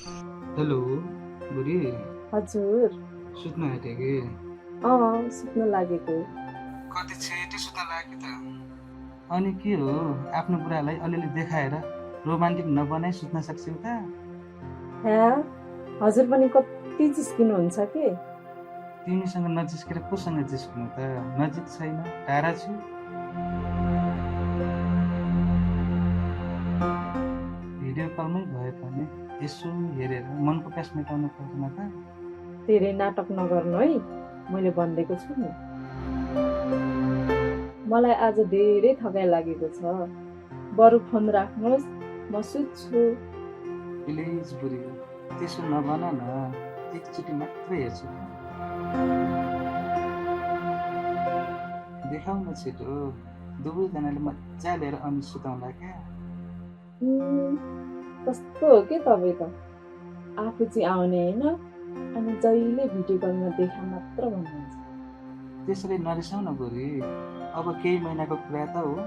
Hello बुढी, हजुर। सुत्न आँटे कि? सुत्न लागेको। कति छिटो सुत्न लाग्यो त। अनि के हो, आफ्नो बुढालाई अलिअलि देखाएर रोमान्टिक नबनाइ सुत्न सक्छौ त? ह्या हजुर पनि कति जिस्किनुहुन्छ के? तिमीसँग नजिस्केर कोसँग जिस्किनु त? नजिक छैन, टाढा छु। भिडियो कलमै भए पनि यसो हेरेर मनको प्यास मेटाउनु पर्दैन त? धेरै नाटक नगर्नु है, मैले भनिदिएको छु नि। मलाई आज धेरै थकाइ लागेको छ, बरु फोन राख्नुहोस्, म सुत्छु। प्लिज बुढी, त्यसो नभन न, एकचोटि मात्रै हेर्छु। देखाउ न छिटो, दुवैजनाले मजा लिएर अनि सुताउँला क्या। कस्तो हो के तपाईँ त, आफू चाहिँ आउने होइन, अनि जहिले भिडियो कलमा देखा मात्र भन्नुहुन्छ। त्यसरी नरिसाउ न बुढी, अब केही महिनाको कुरा त हो,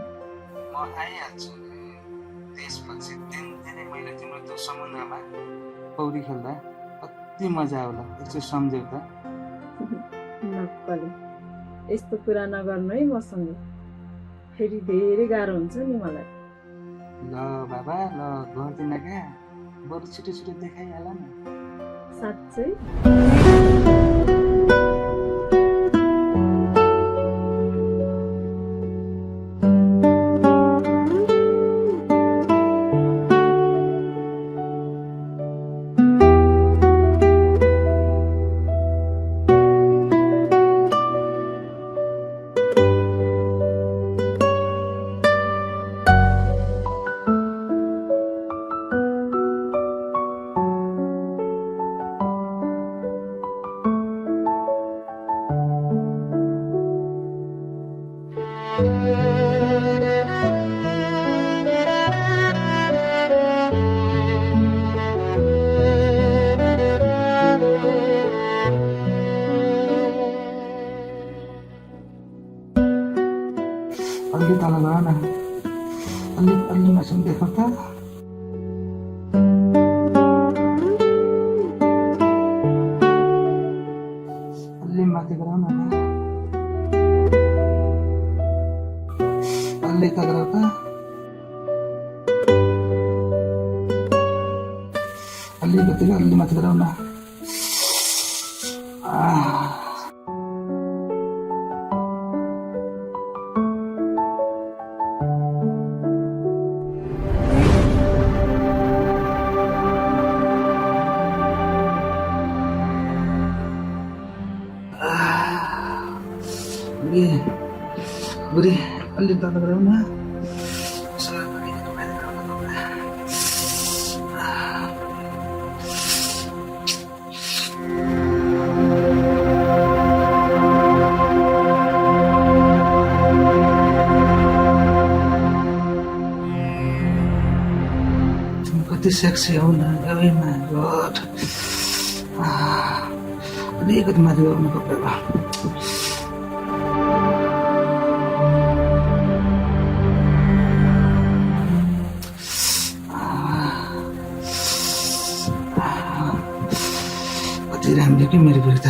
म आइहाल्छु नि। त्यसपछि दिनदिनै मैले तिम्रो त्यो समुद्रमा पौडी खेल्दा कति मजा आउला, एकचोटि सम्झ्यौ त? नक्कली, यस्तो कुरा नगर्नु है मसँग, फेरि धेरै गाह्रो हुन्छ नि मलाई। ल बाबा ल, गर्दिन क्या, बरु छिटो छिटो देखाइहाल न। साँच्चै? अलि तल गर न, अलि मासुम देखाउ त। अलि माथि गराउ न, अलि त गराउ त। अलि माथि गराउ न। बुढी अलि तल गराउ न। कति सेक्सी हौ न, ओइ माय गॉड। अलिकति माथि गराउनु कपडा। कति राम्रो कि मेरो बुढी त।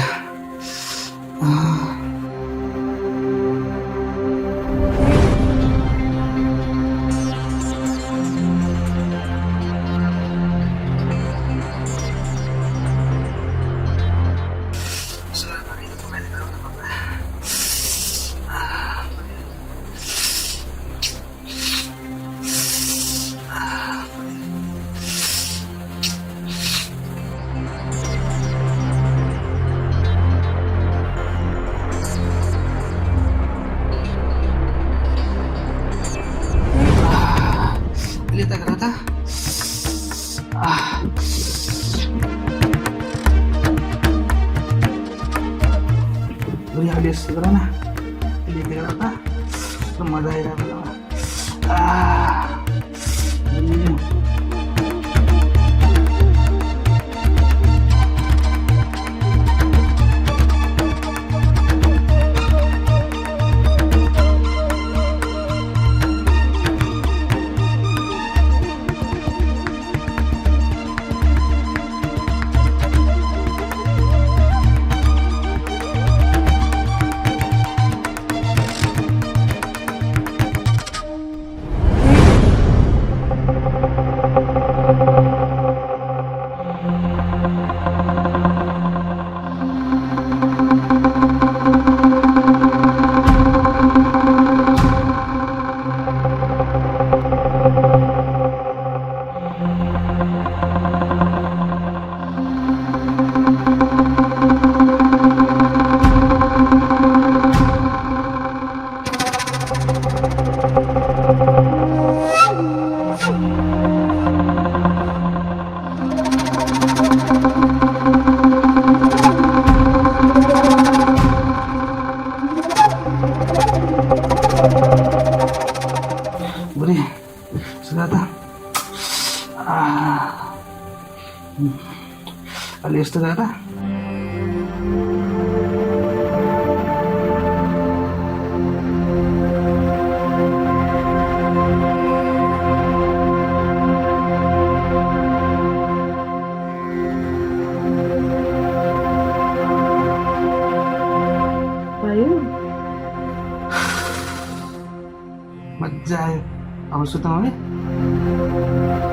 अलि यस्तो गर न, अलि गर त, मजा आइरहेको छ। अलि यस्तो गर भयो मजा आयो अब सुतौँ है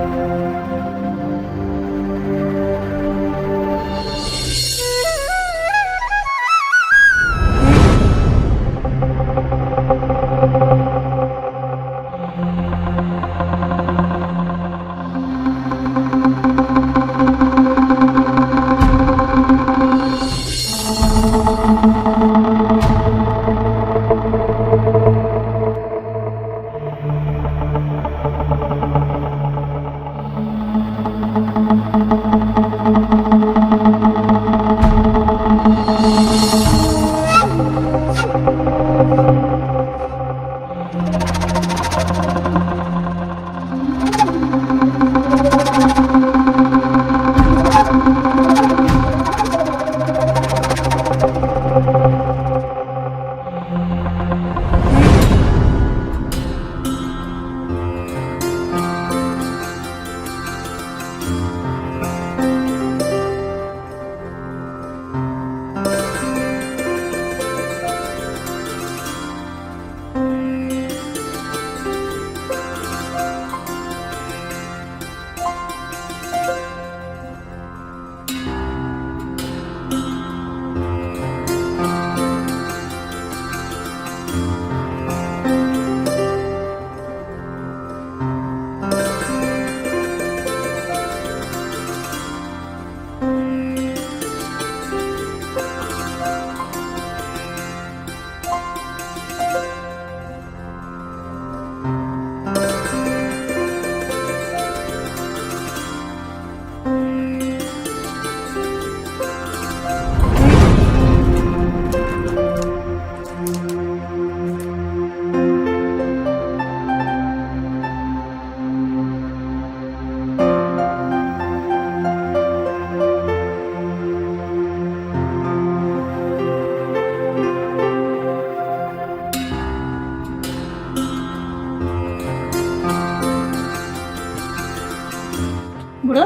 बुढो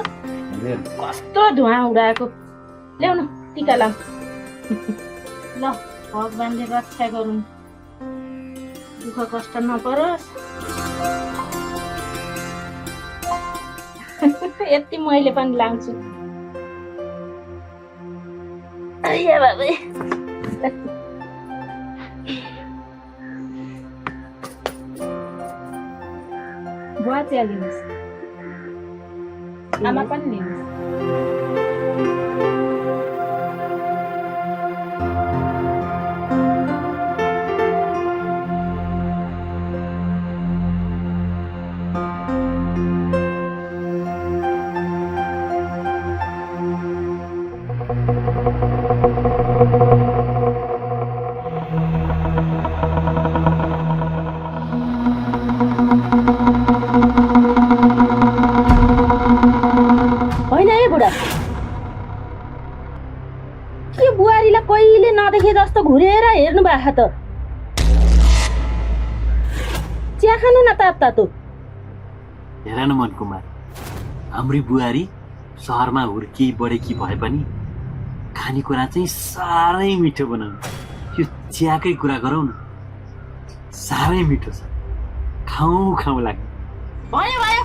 कस्तो धुवा उडाएको ल्याउ न टिका लाऊ ल भगवानले रक्षा गरून् दुःख कष्ट नपरोस् यति मैले पनि लान्छु ए बाबे बुवा चिया लिनुहोस् आमा पनि लिनुहोस् के बुहारीलाई कहिले नदेखे जस्तो घुरेर हेर्नु भएको त चिया खानु न तातो तातो हेर न मन कुमार हाम्री बुहारी सहरमा हुर्की बढेकी भए पनि खानेकुरा चाहिँ साह्रै मिठो बनाउनु यो चियाकै कुरा गरौँ न साह्रै मिठो छ खाउँ खाउँ लाग्यो भयो भयो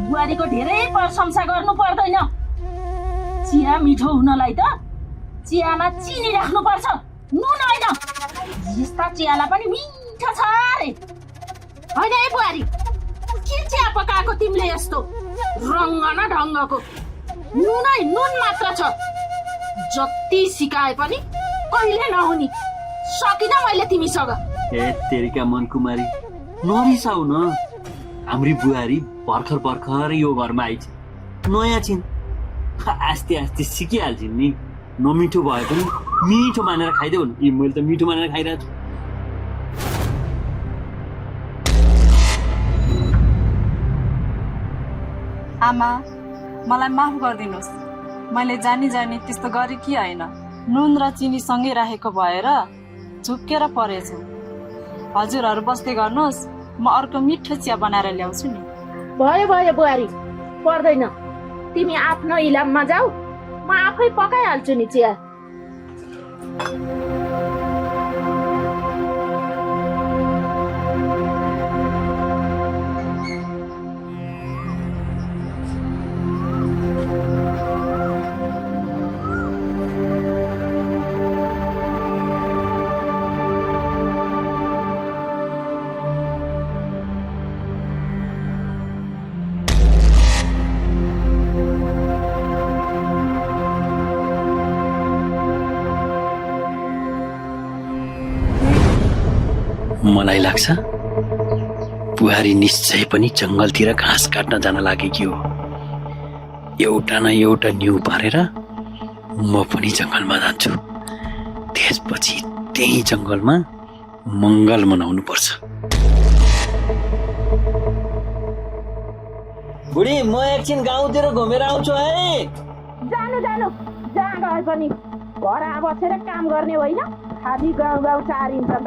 बुहारीको धेरै प्रशंसा गर्नु पर्दैन चिया मिठो हुनलाई त चियामा चिनी राख्नु पर्छ नुन होइन यस्ता चियालाई पनि मिठो छ रे होइन ए बुहारी के चिया पकाएको तिमीले यस्तो रङ्ग न ढङ्गको नुनै नुन मात्र छ जति सिकाए पनि कहिले नहुने सकिन मैले तिमीसँग ए तेरिका मन कुमारी नरिसाउ न हाम्री बुहारी भर्खर भर्खर यो घरमा आइछ नयाँ छिन् आस्ते आस्ते सिकिहाल्छिन् नि नमिठो भए पनि मिठो मानेर खाइदेऊ न यी मैले त मिठो मानेर खाइरहेको छु आमा मलाई माफ गरिदिनुहोस्। मैले जानी जानी त्यस्तो गरे कि होइन। नुन र चिनी सँगै राखेको भएर झुक्केर परेछु। हजुरहरू बस्दै गर्नुहोस्, म अर्को मिठो चिया बनाएर ल्याउँछु नि। भयो भयो बुहारी, पर्दैन। तिमी आफ्नो इलाममा जाऊ, म आफै पकाइहाल्छु नि चिया। मलाई लाग्छ बुहारी निश्चय पनि जङ्गलतिर घाँस काट्न जान लागेकी हो। एउटा न एउटा न्यु पारेर म पनि जङ्गलमा जान्छु। त्यसपछि त्यही जङ्गलमा मङ्गल मनाउनु पर्छ। बुढी, म एकछिन गाउँतिर घुमेर आउँछु है। जानु जानु, जहाँ गए पनि घर बसेर काम गर्ने होइन, खाली गाउँ गाउँ चारिन्छन्।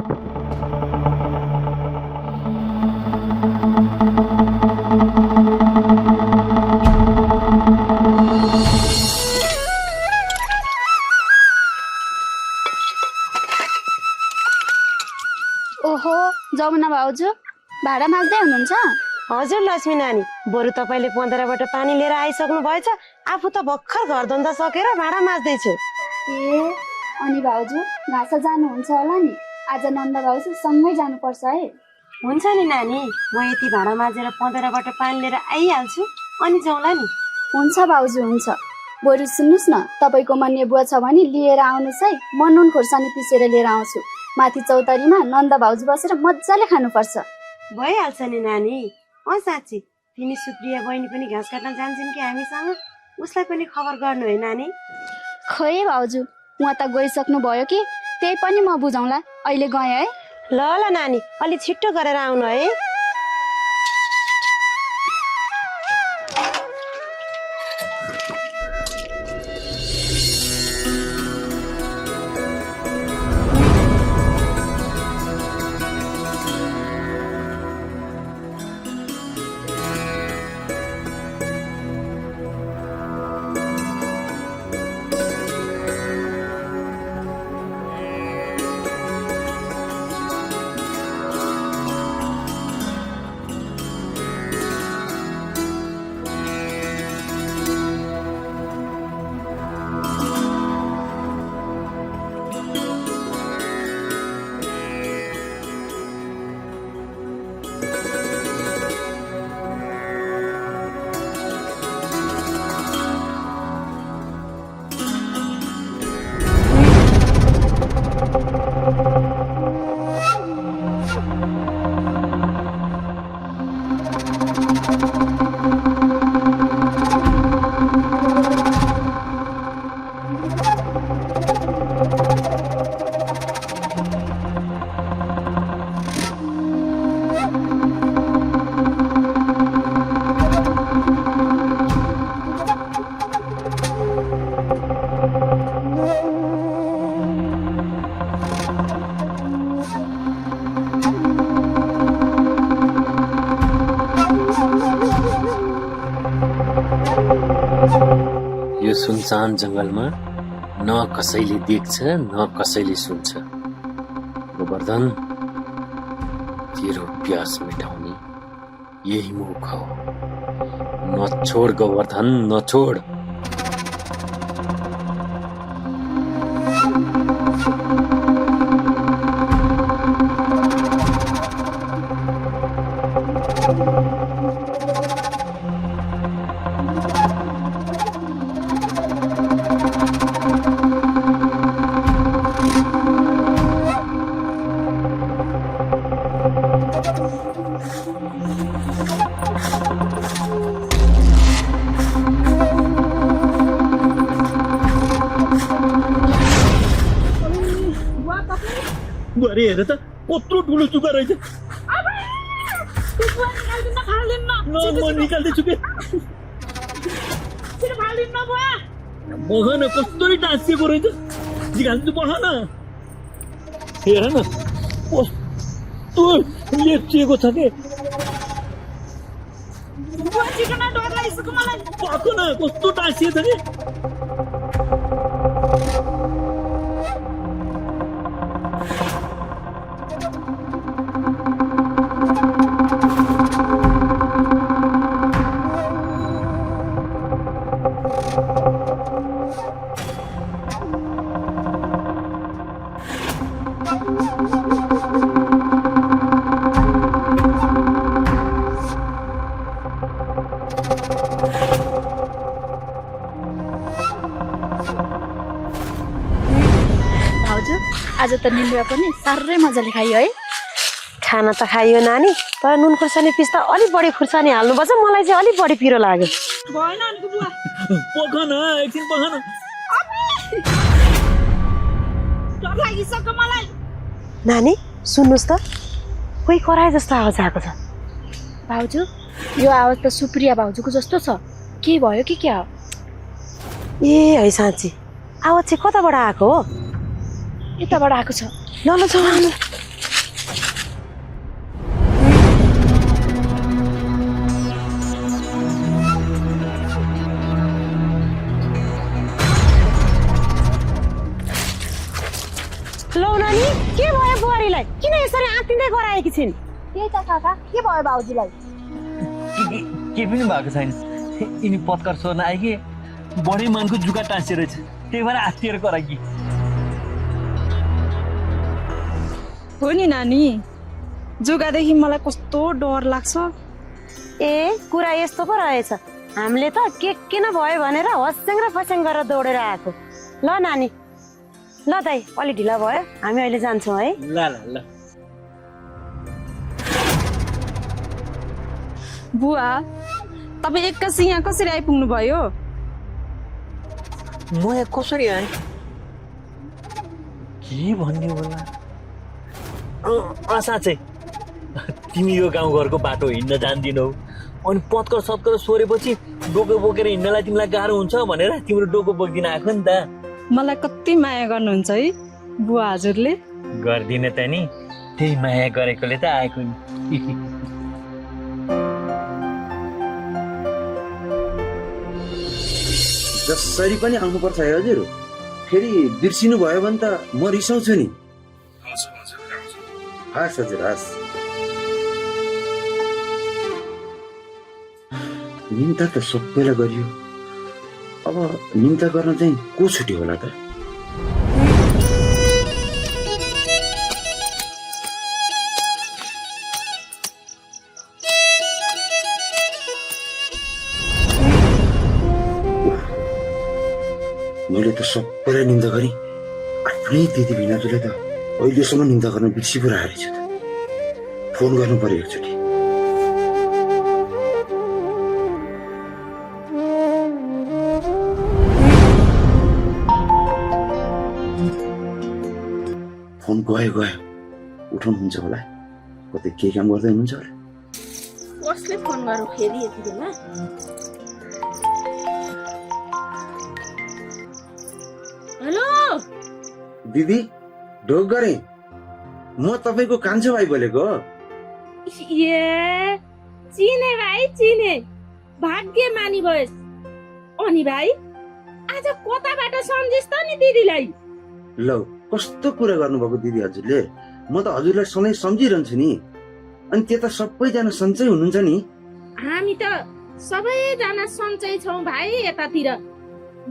ओहो, जमुना भाउजू भाडा माझ्दै हुनुहुन्छ? हजुर लक्ष्मी नानी, बरु तपाईँले 15बाट पानी लिएर आइसक्नु भएछ। आफू त भर्खर घर धन्दा सकेर भाडा माझ्दैछु। ए, अनि भाउजू घाँस जानुहुन्छ होला नि? आज नन्द भाउजू सँगै जानुपर्छ है। हुन्छ नि नानी, म यति भाडा माझेर 15बाट पानी लिएर आइहाल्छु, अनि जाउँला नि। हुन्छ भाउजू, हुन्छ। बरु सुन्नुहोस् न, तपाईँकोमा नेबुवा छ भने लिएर आउनुहोस् है। म नुन खोर्सानी पिसेर लिएर आउँछु। माथि चौतारीमा नन्द भाउजू बसेर मजाले खानुपर्छ। भइहाल्छ नि नानी। अँ साँच्ची, तिमी सुप्रिया बहिनी पनि घाँस काट्न जान्छन् कि हामीसँग? उसलाई पनि खबर गर्नु है नानी। खै भाउजू, उहाँ त गइसक्नु भयो कि, त्यही पनि म बुझाउँला। अहिले गएँ है। ल ल नानी, अलि छिट्टो गरेर आउनु है। यो सुनसान जङ्गलमा न कसैले देख्छ न कसैले सुन्छ। गोवर्धन, तेरो प्यास मिटाउने यही मौका हो। नछोड गोवर्धन, नछोड। बुहारी हेर त, कत्रो ठुलो चुका रहेछ। म निकाल्दैछु के। हालिन्न बुवा बघ न कस्तरी टाँसिएको रहेछ झिकाल्नु पख न हेर न कस्तो लेचिएको छ के बुवा चिकन डर लागिसक्यो मलाई पख न कस्तो टाँसिएको छ के भाउजू आज त निन्द्रा पनि साह्रै मजाले खायो है। खाना त खाइयो नानी, तर नुन खुर्सानी पिस्दा अलिक बढी खुर्सानी हाल्नुपर्छ। मलाई चाहिँ अलिक बढी पिरो लाग्यो। भएन अनिको बुवा पख न एकछिन पख न डर लागिसक्यो मलाई नानी सुन्नुहोस् त, कोही कराए जस्तो आवाज आएको छ। भाउजू यो आवाज त सुप्रिया भाउजूको जस्तो छ, के भयो कि क्या हो? ए है साँच्ची, आवाज चाहिँ कताबाट आएको हो? यताबाट आएको छ। ल ल जाऊ। लौ नानी, के भयो बुहारीलाई? किन यसरी आँतिँदै गराएकी छिन्? त्यही त काका, के भयो भाउजूलाई? के पनि भएको छैन। यिनी पत्कर सोर्न आए कि बढी मनको जुका टाँसिएर रहेछ, त्यही भएर आत्तिएर कराएकी। हो नि नानी, जुगादेखि मलाई कस्तो डर लाग्छ। ए कुरा यस्तो पो रहेछ। हामीले त के न भयो भनेर हस्याङ र फस्याङ गरेर दौडेर आएको। ल नानी, ल दाइ अलि ढिला भयो, हामी अहिले जान्छौँ है। ल ल ल बुवा तपाईँ एक्कासी यहाँ कसरी आइपुग्नु भयो? म यहाँ कसरी आएँ के भन्ने होला? साँच्चै तिमी यो गाउँघरको बाटो हिँड्न जान्दिनौ, अनि पत्कर सत्कर सोरेपछि डोको बोकेर हिँड्नलाई तिमीलाई गाह्रो हुन्छ भनेर तिम्रो डोको बोकिदिन आएको नि त। मलाई कति माया गर्नुहुन्छ है बुवा हजुरले। गर्दिन त नि, त्यही माया गरेकोले त आएको नि। जसरी पनि आउनुपर्छ है हजुर। फेरि बिर्सिनु भयो भने त म रिसाउँछु नि। हस् हजुर हस्। निम्ता त सबैलाई गरियो, अब निम्ता गर्न चाहिँ को छुट्यो होला त? मैले त सबैलाई निन्दा गरेँ, आफ्नै दिदी भिनाजुले त अहिलेसम्म निन्दा गर्न बिर्सी पो राखेको छु त। फोन गर्नु पर्यो एकचोटि। फोन गयो उठाउनुहुन्छ होला, कतै के काम गर्दै हुनुहुन्छ होला। कसले फोन गरौँ फेरि यति बेला? हेलो दिदी ढोक गरेँ, म तपाईँको कान्छो भाइ बोलेको। ए चिने भाइ चिने, भाग्यमानी भएस्। अनि भाइ आज कताबाट सम्झिस् त नि दिदीलाई? लौ कस्तो कुरा गर्नुभएको दिदी हजुरले। म त हजुरलाई सधैँ सम्झिरहन्छु नि। अनि त्यता सबैजना सन्चै हुनुहुन्छ नि? हामी त सबैजना सन्चै छौँ भाइ। यतातिर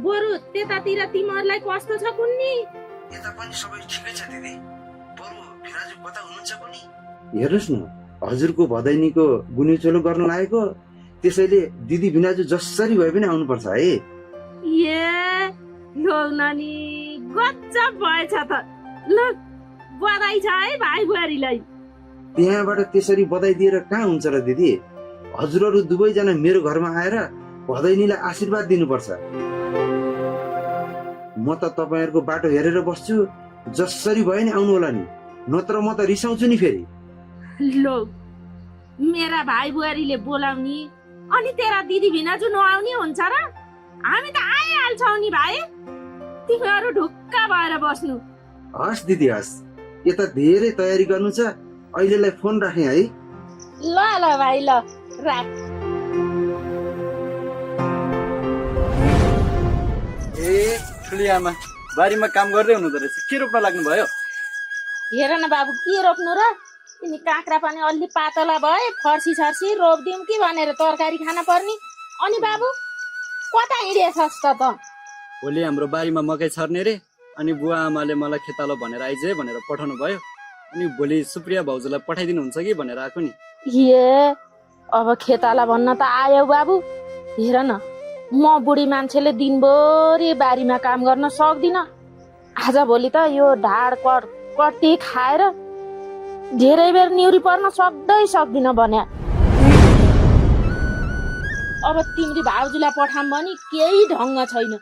बरु त्यतातिर तिमीहरूलाई कस्तो छ कुन्नी? यता पनि सबै ठिकै छ दिदी। बरु भिराजु कता हुनुहुन्छ कुन्नी? हेर्नुहोस् न, हजुरको भदैनीको गुनिचोलो गर्न लागेको, त्यसैले दिदी भिनाजु जसरी भए पनि आउनुपर्छ है। ए लौ नानी, गजब भएछ त। ल बधाई छ है भाइ बुहारीलाई। त्यहाँबाट त्यसरी बधाई दिएर कहाँ हुन्छ र दिदी? हजुरहरू दुवैजना मेरो घरमा आएर भदैनीलाई आशीर्वाद दिनुपर्छ। म त तपाईँहरूको बाटो हेरेर बस्छु, जसरी भयो नि आउनु होला नि, नत्र म त रिसाउँछु नि फेरि। लो मेरा भाइ बुहारीले बोलाउने अनि तेरा दिदी भिनाजु नआउने हुन्छ र? हामी त आइहाल्छौँ नि भाइ, तिमीहरू ढुक्क भएर बस्नु। हस् दिदी हस्, यता धेरै तयारी गर्नु छ, अहिलेलाई फोन राखेँ है। ल ल भाइ ल राख। ए ठुली आमा बारीमा काम गर्दै हुनुहुँदो रहेछ, के रोप्न लाग्नु भयो? हेर न बाबु, के रोप्नु र? तिमी काँक्रा पनि अलि पातला भए, फर्सी छर्सी रोप्दिउँ कि भनेर तरकारी खान पर्ने। अनि बाबु कता हिँडेछस् त? भोलि हाम्रो बारीमा मकै छर्ने रे, अनि बुवा आमाले मलाई खेतालो भनेर आइज भनेर पठाउनु भयो। अनि भोलि सुप्रिया भाउजूलाई पठाइदिनुहुन्छ कि भनेर आएको नि। ए अब खेताला भन्न त आयो बाबु। हेर न, म बुढी मान्छेले दिनभरि बारीमा काम गर्न सक्दिनँ। आज भोलि त यो ढाड कट्टी खाएर धेरै बेर निउरी पर्न सक्दिनँ भन्या। अब तिम्री भाउजूलाई पठाम भने केही ढङ्ग छैन।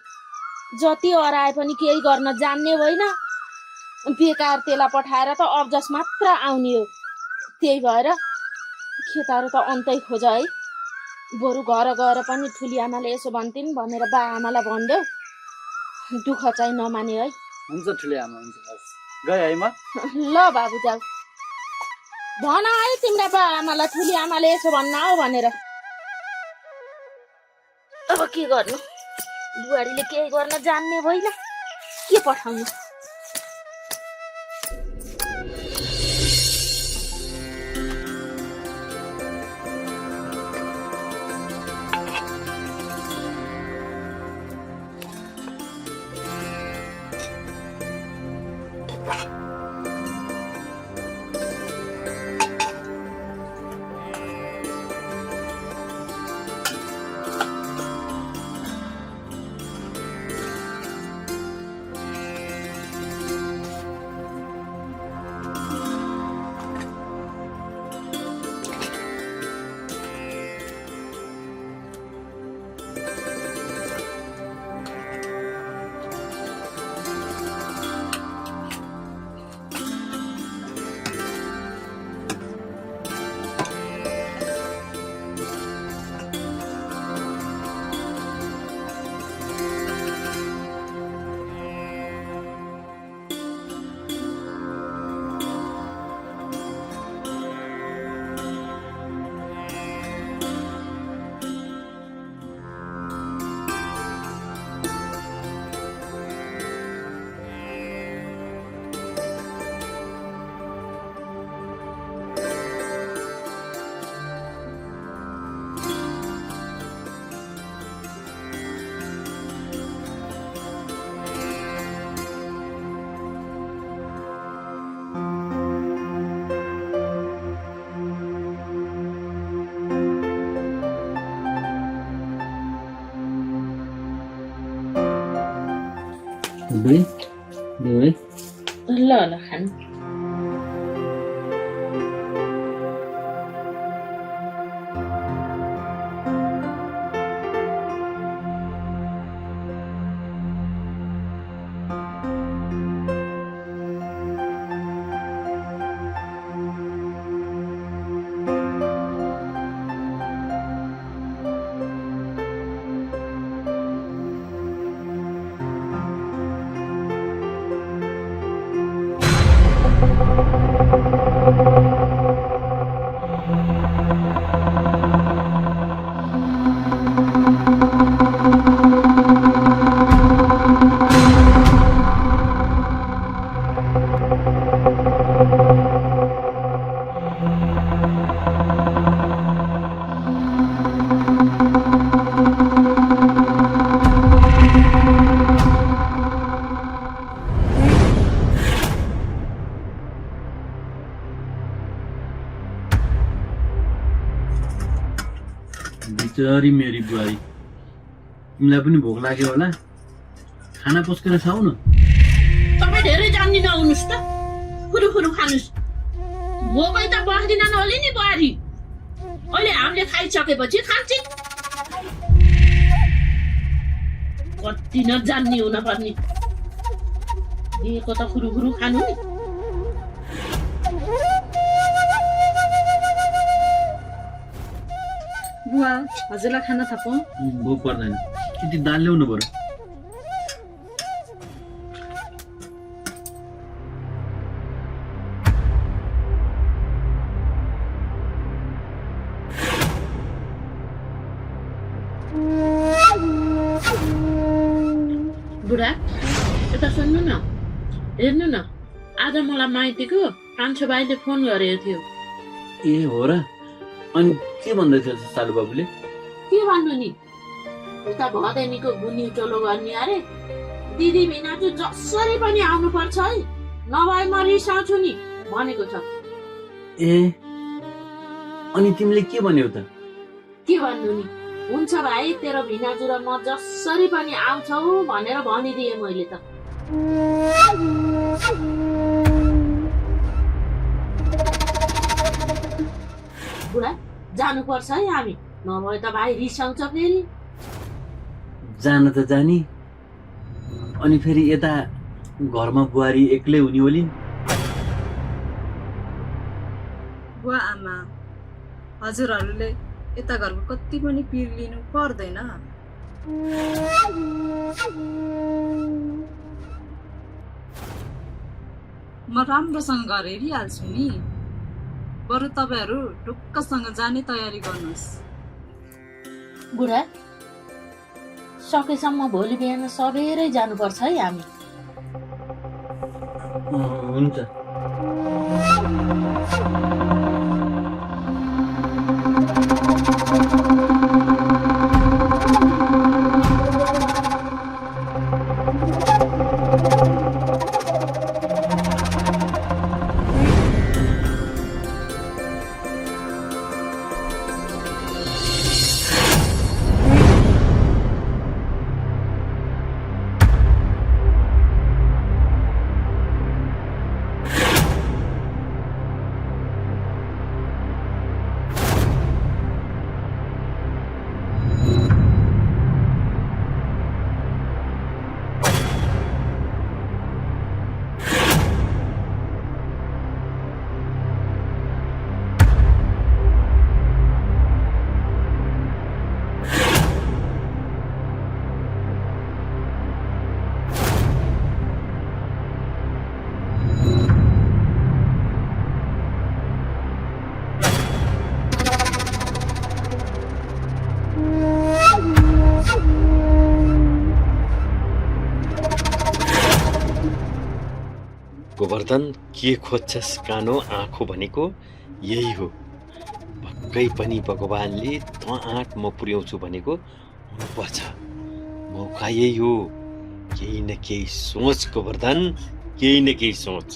जति अराए पनि केही गर्न जान्ने होइन। बेकार त्यसलाई पठाएर त अब्जस मात्र आउने हो। त्यही भएर खेताहरू त अन्तै खोज है। बरु घर गएर पनि ठुली आमाले यसो भन्थिन् भनेर बा आमालाई भनिदेऊ। दुःख चाहिँ नमाने है। हुन्छ ठुली आमा, हुन्छ। हस् गए है म। ल बाबु जाऊ, भन है तिम्रा बा आमालाई ठुली आमाले यसो भन्न हो भनेर। अब के गर्नु, बुहारीले केही गर्न जान्ने होइन, के पठाउनु। ल ल खानु। बिचारी मेरी बुहारी, तिमीलाई पनि भोक लाग्यो होला, खाना पस्केर खाऊ न। तपाईँ धेरै जान्दिन आउनुहोस् त, फुरुफुरु खानुहोस्। भोकै त बस्दिन नहोली नि बुहारी, अहिले हामीले खाइसकेपछि खान्छ। कति नजान्ने हुन पर्ने, दिएको त फुरुफुरु खानु नि। बुवा हजुरलाई खाना थापौँ? भोक पर्दैन। यति दाल ल्याउनु पर्यो। बुढा यता सुन्नु न, हेर्नु न, आज मलाई माइतीको कान्छो भाइले फोन गरेको थियो। ए हो र? अनि के भन्दै थियो सालु बाबुले? के भन्नु नि, उता भदैनीको गुनी चोलो गर्ने अरे। दिदी भिनाजु जसरी पनि आउनुपर्छ है, नभए म रिसाउँछु नि भनेको छ। ए अनि तिमीले के भन्यौ त? के भन्नु नि, हुन्छ भाइ, तेरो भिनाजु र म जसरी पनि आउँछौ भनेर भनिदिएँ मैले त। बुढा जानुपर्छ है हामी, नभए त भाइ रिसाउँछ फेरि। जान त जानी, अनि फेरि यता घरमा बुहारी एक्लै हुने होलिन्। बुवा आमा, हजुरहरूले यता घरको कति पनि पिर लिनु पर्दैन। म राम्रोसँग घर हेरिहाल्छु नि, बरु तपाईँहरू ढुक्कसँग जाने तयारी गर्नुहोस्। बुढा सकेसम्म भोलि बिहान सबेरै जानुपर्छ है हामी। हुन्छ। गोवर्धन, के खोज्छस् कानो आँखो भनेको यही हो। पक्कै पनि भगवानले त आँट म पुर्याउँछु भनेको हुनुपर्छ। मौका यही हो, केही न केही सोच गोवर्धन, केही न केही सोच।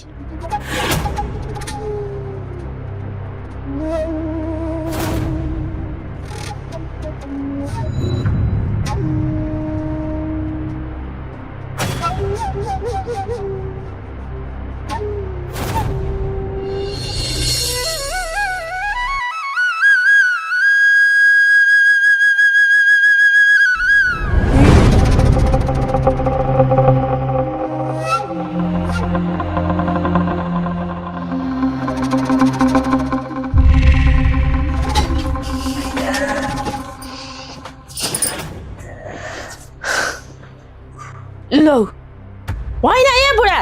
लौ होइन ए बुढा,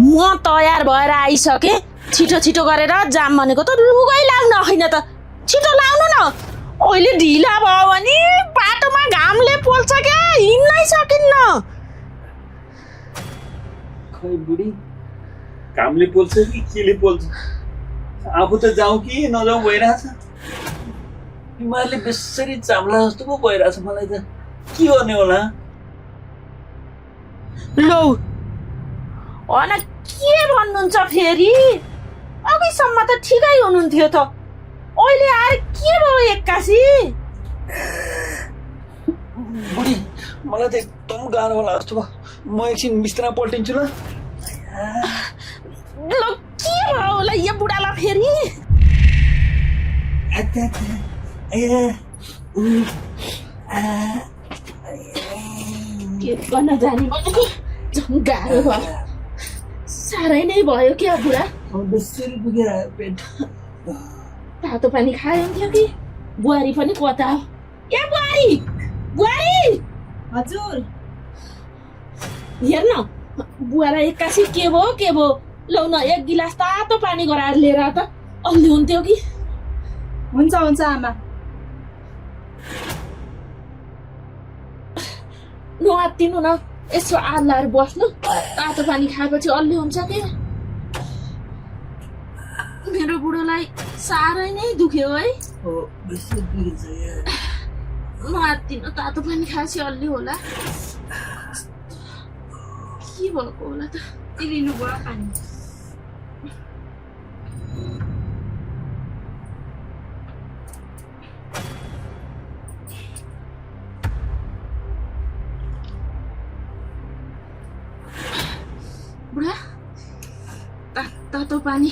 म तयार भएर आइसके। छिटो छिटो गरेर जाम भनेको त लुगै लाग्न होइन त, छिटो लाउनु न। अहिले ढिला भयो भने बाटोमा घामले पोल्छ क्या, हिँड्नै सकिन्न। खै बुढी, घामले पोल्छ कि केले पोल्छ, आफू त जाउँ कि नजाउँ भइरहेछ। बिमारले बेसरी चाम्ला जस्तो पो भइरहेछ मलाई त, के गर्ने होला? लौ होइन, के भन्नुहुन्छ फेरि? अघिसम्म त ठिकै हुनुहुन्थ्यो त, अहिले आएर के भयो एक्कासी? बुढी, मलाई त एकदम गाह्रो होला जस्तो भयो। म एकछिन बिस्तारा पल्टिन्छु ल। ल के भयो होला यो बुढालाई फेरि? के गर्न जाने भनेको झन् गाह्रो भयो। साह्रै नै भयो क्या बुढा? बेसरी पुगेर आयो पेट। तातो पानी खायो हुन्थ्यो कि? बुहारी पनि कता हो? ए बुहारी, बुहारी हजुर हेर्न बुवालाई एक्कासी के भयो लौ न एक गिलास तातो पानी गराएर लिएर त अलि हुन्थ्यो कि। हुन्छ हुन्छ आमा। नआत्तिनु न, यसो आल्लाएर बस्नु, तातो पानी खाएपछि अलि हुन्छ कि। मेरो बुढोलाई साह्रै नै दुख्यो है। नआत्तिनु, तातो पानी खाएपछि अलि होला। के भएको होला त? लिनु भयो पानी। बुढा तातो पानी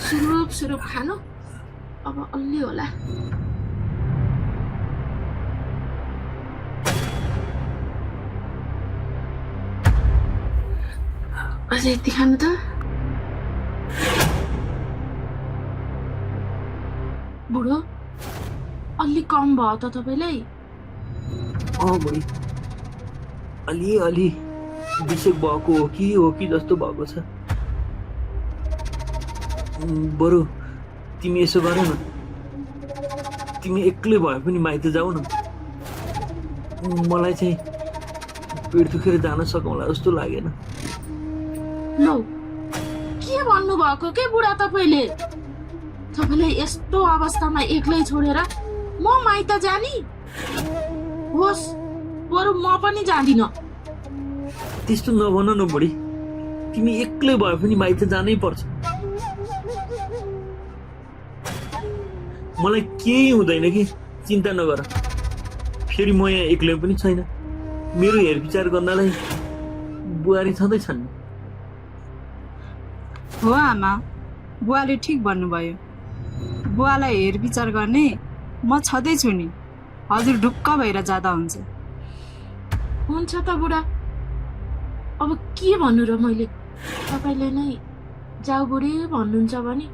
सुरुप खानु, अब अलि होला। अझै यति खानु त। बुढो अलि कम भयो त तपाईँलाई? बुढी अलि बिसेक भएको हो कि जस्तो भएको छ। बरु तिमी यसो गर न, तिमी एक्लै भए पनि माइत जाऊ न। मलाई चाहिँ पेट दुखेर जान सकौँला जस्तो लागेन। लौ के भन्नुभएको के बुढा तपाईँले? तपाईँलाई यस्तो अवस्थामा एक्लै छोडेर म माइत जाने? होस्, बरु म पनि जाँदिन। त्यस्तो नभन न बुढी, तिमी एक्लै भए पनि माइत जानै पर्छ। मलाई केही हुँदैन कि, चिन्ता नगर। फेरि म यहाँ एक्लै पनि छैन, मेरो हेरविचार गर्नलाई बुहारी छँदैछन्। हो आमा, बुवाले ठिक भन्नुभयो। बुवालाई हेरविचार गर्ने म छँदैछु नि। हजुर ढुक्क भएर जाँदा हुन्छ। हुन्छ त बुढा, अब के भन्नु र मैले? तपाईँले नै जाऊ बुढी भन्नुहुन्छ भने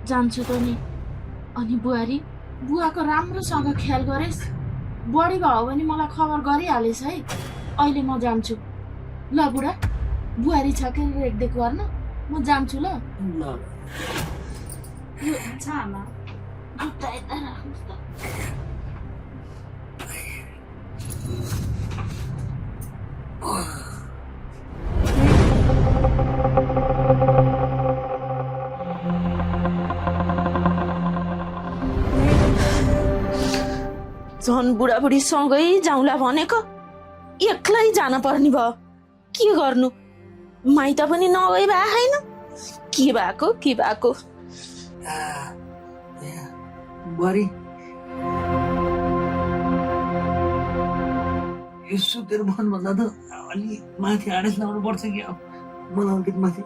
जान्छु त नि। अनि बुहारी, बुवाको राम्रोसँग ख्याल गरेस्। बढी भयो भने मलाई खबर गरिहालेस् है। अहिले म जान्छु ल बुढा। बुहारी छ के रेखदेख गर्न, म जान्छु ल। हुन्छ आमा। जुत्ता यता राख्नुहोस् त। झन् बुढाबुढी सँगै जाउँला भनेको एक्लै जान पर्ने भयो। के गर्नु, माइत पनि नगई भए होइन। के भएको बुहारी यो सुतेर भन्नुभन्दा त अलि माथि आडेस लाउनु पर्छ कि। अब मलाई अलिकति माथि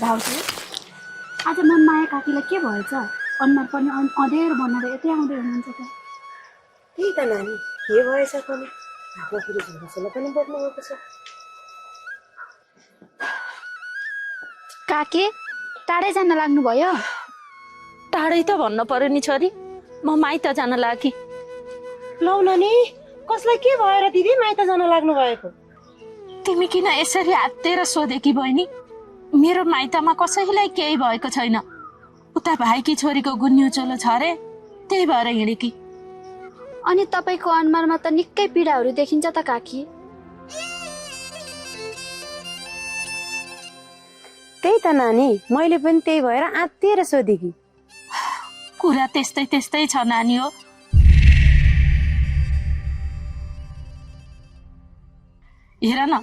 भाउजू, आज मनमाया काकीलाई के भएछ? अनुहार पनि अँधेर बनाएर यतै आउँदै हुनुहुन्छ त। त्यही त नानी, के भएछ पनि? आफ्नो फेरि झोलासोला पनि बोक्नु भएको छ। काकी टाढै जान लाग्नुभयो? टाढै त भन्न पर्यो नि छोरी, म माइत जान लागि। लौ नानी, कसलाई के भएर दिदी माइत जान लाग्नु भएको? तिमी किन यसरी हातेर सोधेकी बहिनी? मेरो माइतमा कसैलाई केही भएको छैन। उता भाइकी छोरीको गुन्यु चोलो छ अरे, त्यही भएर हिँडेकी। अनि तपाईँको अनुहारमा त निकै पीडाहरू देखिन्छ त काकी। त्यही त नानी, मैले पनि त्यही भएर आत्तिएर सोधेकी। कुरा त्यस्तै त्यस्तै छ नानी हो। हेर न,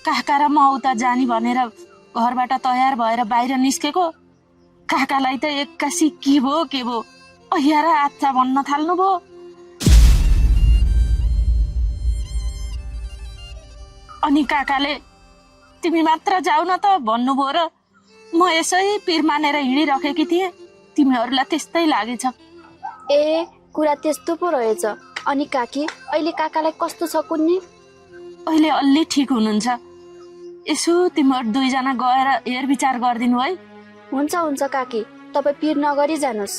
काका र म उता जाने भनेर घरबाट तयार भएर बाहिर निस्केको, काकालाई त एक्कासी के भो अहियार आच्छा भन्न थाल्नु भो। अनि काकाले तिमी मात्र जाऊ न त भन्नुभयो र म यसै पिर मानेर हिँडिराखेकी थिएँ। तिमीहरूलाई त्यस्तै लागेछ। ए, कुरा त्यस्तो पो रहेछ। अनि काकी, अहिले काकालाई कस्तो छ कुन्नी? अहिले अलि ठिक हुनुहुन्छ। यसो तिमीहरू दुईजना गएर हेरविचार गरिदिनु है। हुन्छ काकी, तपाईँ पिर नगरी जानुहोस्।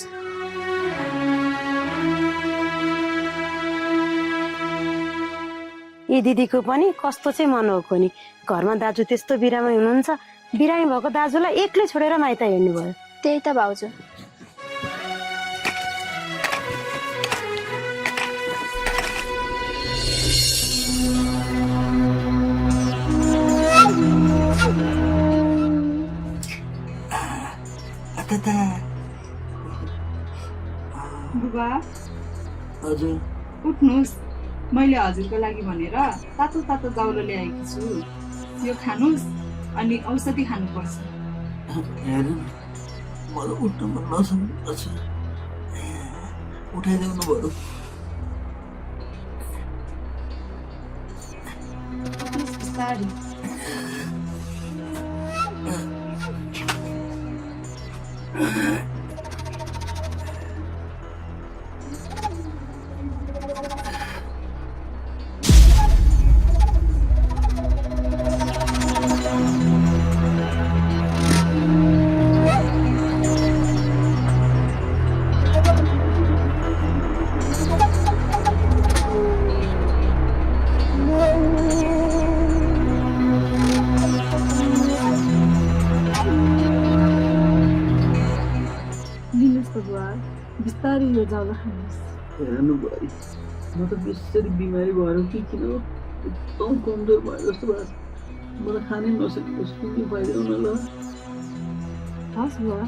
यी दिदीको पनि कस्तो चाहिँ मनोको नि, घरमा दाजु त्यस्तो बिरामी हुनुहुन्छ, बिरामी भएको दाजुलाई एक्लै छोडेर माइत हिँड्नुभयो। त्यही त भाउजू। बुबा हजुर, उठ्नुहोस्, मैले हजुरको लागि भनेर तातो तातो दाउलो ल्याएकी छु। यो खानुहोस् अनि औषधि खानुपर्छ। हेर्नु मलाई उठ्न मन नसक्नु छ, उठाइदेउनु भयो। बिस्तारै। बिस्तारै यो जाउला खानुहोस्। हेर्नु बुहारी, म त बेसरी बिमारी भएर कि किन एकदम कमजोर भयो जस्तो भएको छ। मलाई खानै नसकेको सुन्ने पाइदेऊ न ल। हस् बुवा।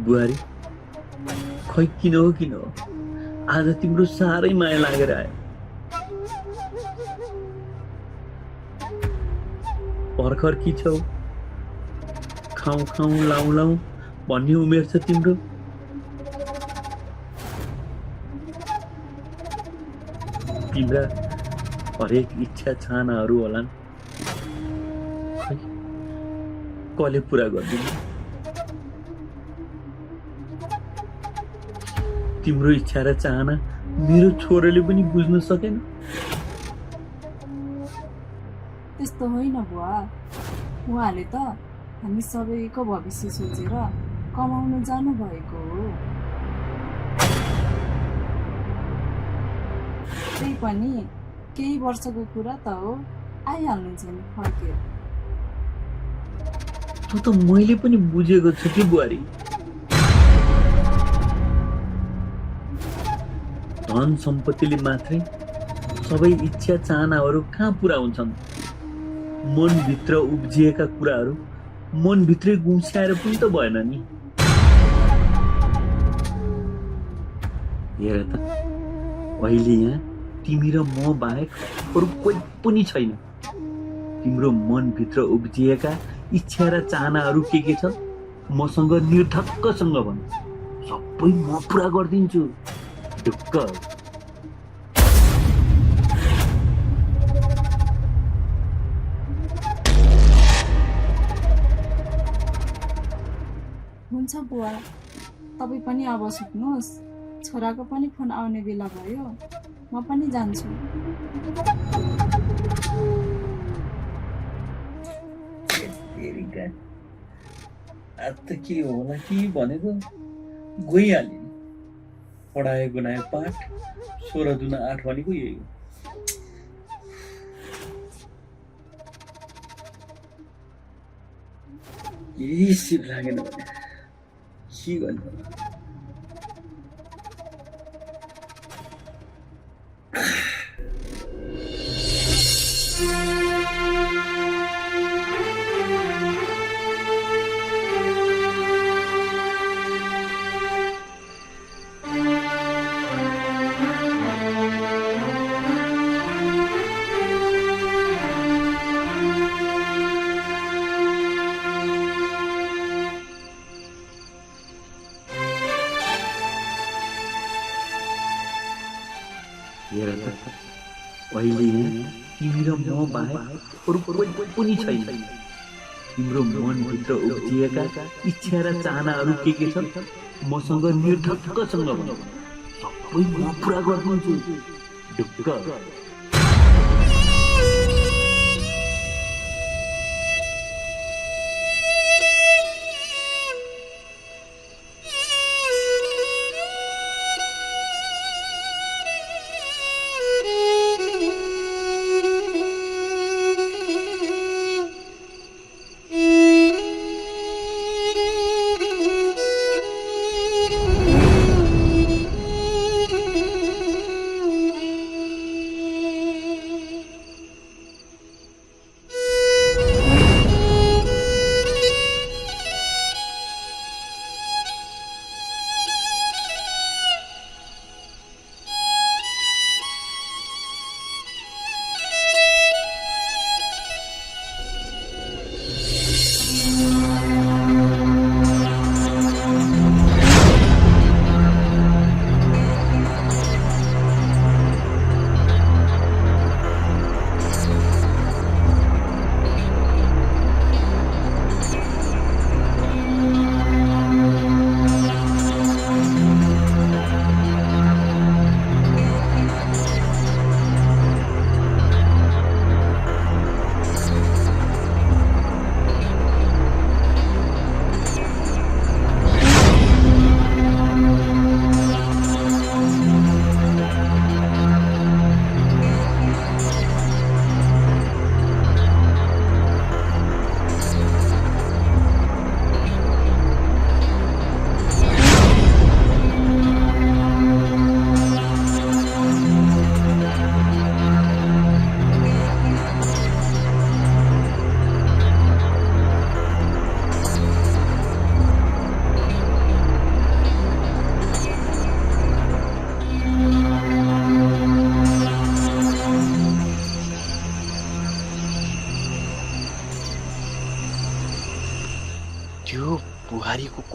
बुहारी खै किन हो आज तिम्रो साह्रै माया लागेर आयो। भर्खर कि छौ, खाउँ लाउँ भन्ने उमेर छ तिम्रो। तिम्रा हरेक इच्छा चाहनाहरू होलान्, खै कसले पुरा गरिदिनु। तिम्रो इच्छा र चाहना मेरो छोराले पनि बुझ्न सकेन। त्यस्तो होइन बुवा, उहाँले त हामी सबैको भविष्य सोचेर कमाउन जानु भएको हो। त्यही पनि केही वर्षको कुरा त हो, आइहाल्नुहुन्छ नि फर्केर। त्यो त मैले पनि बुझेको छु कि बुहारी। धन सम्पत्तिले मात्रै सबै इच्छा चाहनाहरू कहाँ पुरा हुन्छन्। मनभित्र उब्जिएका कुराहरू मनभित्रै गुम्स्याएर पनि त भएन नि। हेर त, अहिले यहाँ तिमी र म बाहेक अरू कोही पनि छैन। तिम्रो मनभित्र उब्जिएका इच्छा र चाहनाहरू के छन् मसँग निर्धक्कसँग भन्, सबै म पुरा गरिदिन्छु। ढुक्क हुन्छ बुवा, तपाईँ पनि अब सुत्नुहोस्। छोराको पनि फोन आउने बेला भयो, म पनि जान्छु। आज त के होला कि भनेको गइहाल्यो। पढाए गुनाए पाठ 16 दुना 8 भनेको यही हो। यही सिप लागेन भने के गर्नु। हेर त, अहिले तिमी र म बाहेक अरू कोही पनि छैन। तिम्रो मनभित्र उब्जिएका इच्छा र चाहनाहरू के छन् मसँग निर्धक्कसँग भन्, सबै म पुरा गरिदिन्छु। ढुक्क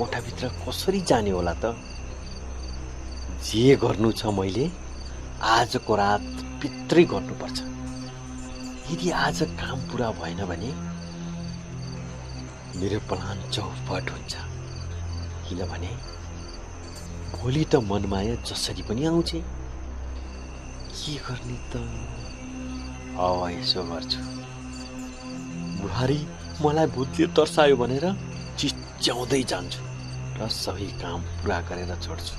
कोठाभित्र कसरी जाने होला त? जे गर्नु छ मैले आजको रात भित्रै गर्नुपर्छ। यदि आज काम पुरा भएन भने मेरो प्लान चौपट हुन्छ। किनभने भोलि त मनमाया जसरी पनि आउँछ। के गर्ने त? अब यसो गर्छु, बुहारी मलाई भूतले तर्सायो भनेर चिच्याउँदै जान्छु र सबै काम पुरा गरेर छोड्छु।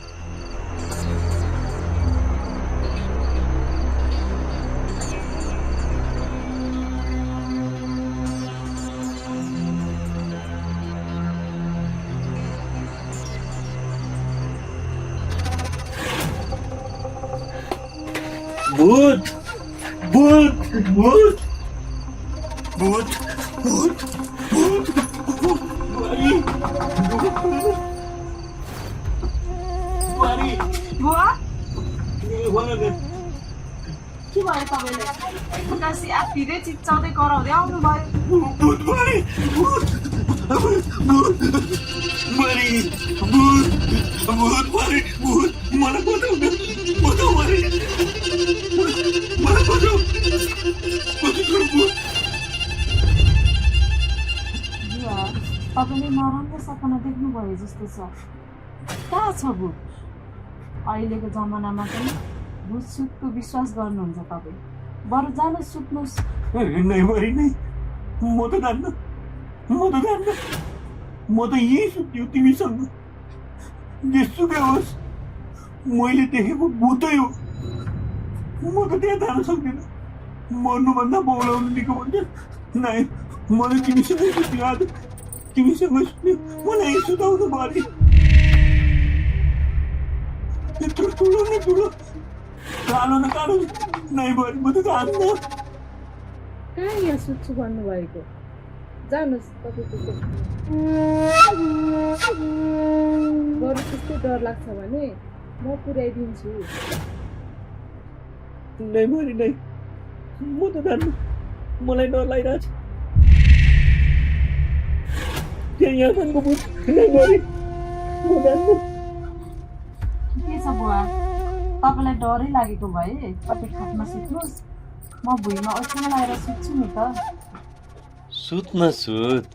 भूत भूत भूत भूत भूत भूत बुहारी बुहारी बुवा भन न। के भयो तपाईँलाई? उदासी आफिरै चिच्चाउँदै कराउँदै आउनु भयो। भूत बुहारी भूत भूत बुहारी भूत भूत बुहारी भूत मलाई बताऊ न, बताऊ बुहारी मलाई बताऊ भूत। बुवा तपाईँले नराम्रो सपना देख्नुभयो जस्तो छ। कहाँ छ भूत? अहिलेको जमानामा पनि भूत सुतको विश्वास गर्नुहुन्छ तपाईँ। बरु जानु सुत्नुहोस्। नहीं बुहारी नहीं, म त जान्न, म त जान्न, म त यही सुत्यो तिमीसँग। जेसुकै होस् मैले देखेको भूतै हो। म त त्यहाँ जान सक्दिनँ। मर्नुभन्दा बौलाउनु निको भन्छ। नाइ मलाई तिमीसँगै सुत्यो, आज तिमीसँग सुत्यो। मलाई सुताउनु बुहारी। यत्रो ठुलो न ठुलो, कालो न कालो। नाइ बुहारी म त जान्न। कहाँ यहाँ सुत्छु भन्नुभएको? जानुहोस् तपाईँको बरु त्यस्तै डर लाग्छ भने म पुर्याइदिन्छु। नहीं बुहारी नहीं, म त जान्न। मलाई डर लागिरहेछ। त्यहाँ यहाँसँगको भूत। नहीं बुहारी म जान्न। के छ बुवा, तपाईँलाई डरै लागेको भए तपाईँ खाटमा सुत्नुहोस्, म भुइँमा ओछ्यान लगाएर सुत्छु नि त। सुत्न सुत,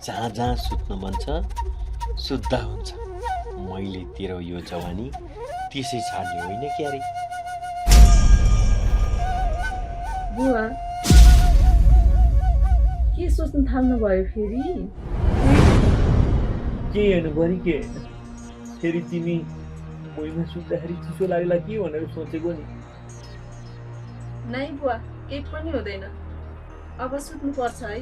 जहाँ जहाँ सुत्न मन छ सुत्दा हुन्छ। मैले तेरो यो जवानी त्यसै छाड्ने होइन क्यारे। बुवा के सोच्नु थाल्नु भयो फेरि? के होइन बुहारी, के होइन। फेरि तिमी भुइँमा सुत्दाखेरि चिसो लाग्ला के भनेर सोचेको नि। नै बुवा केही पनि हुँदैन, अब सुत्नु पर्छ है।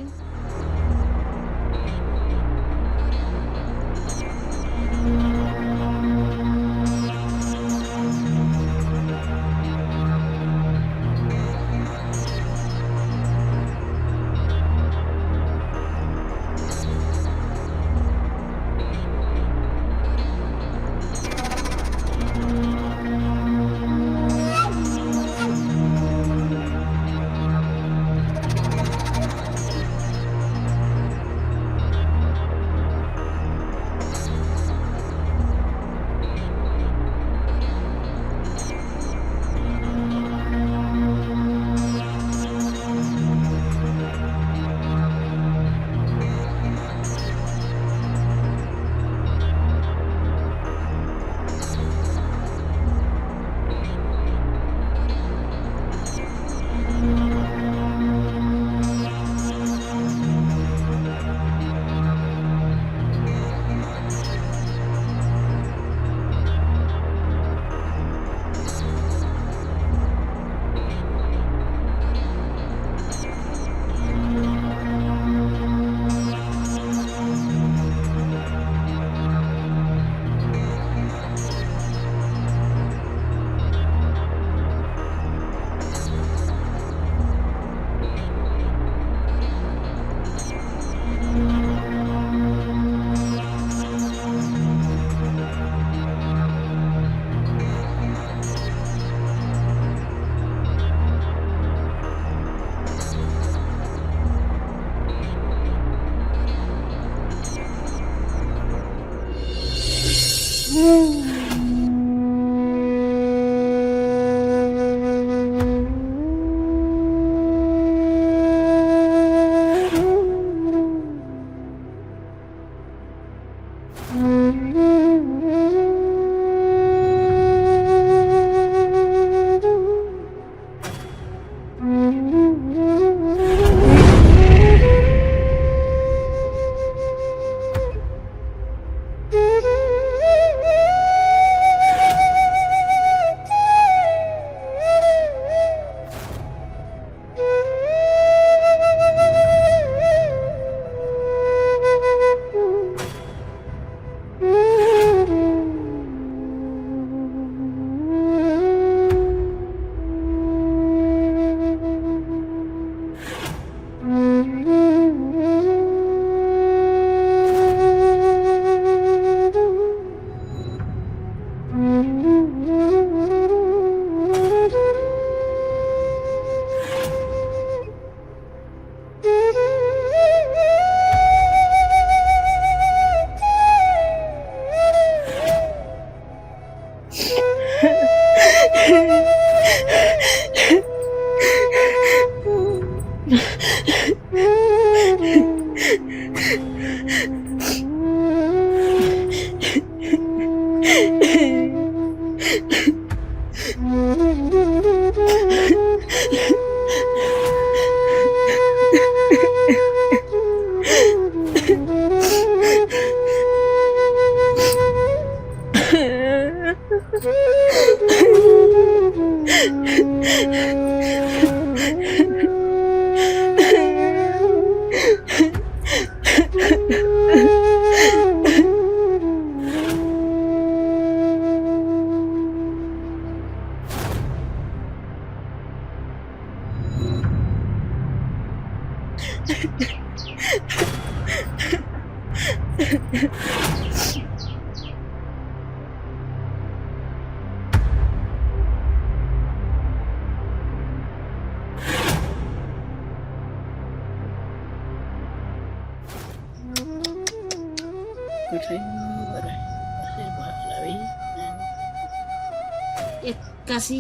एक्कासी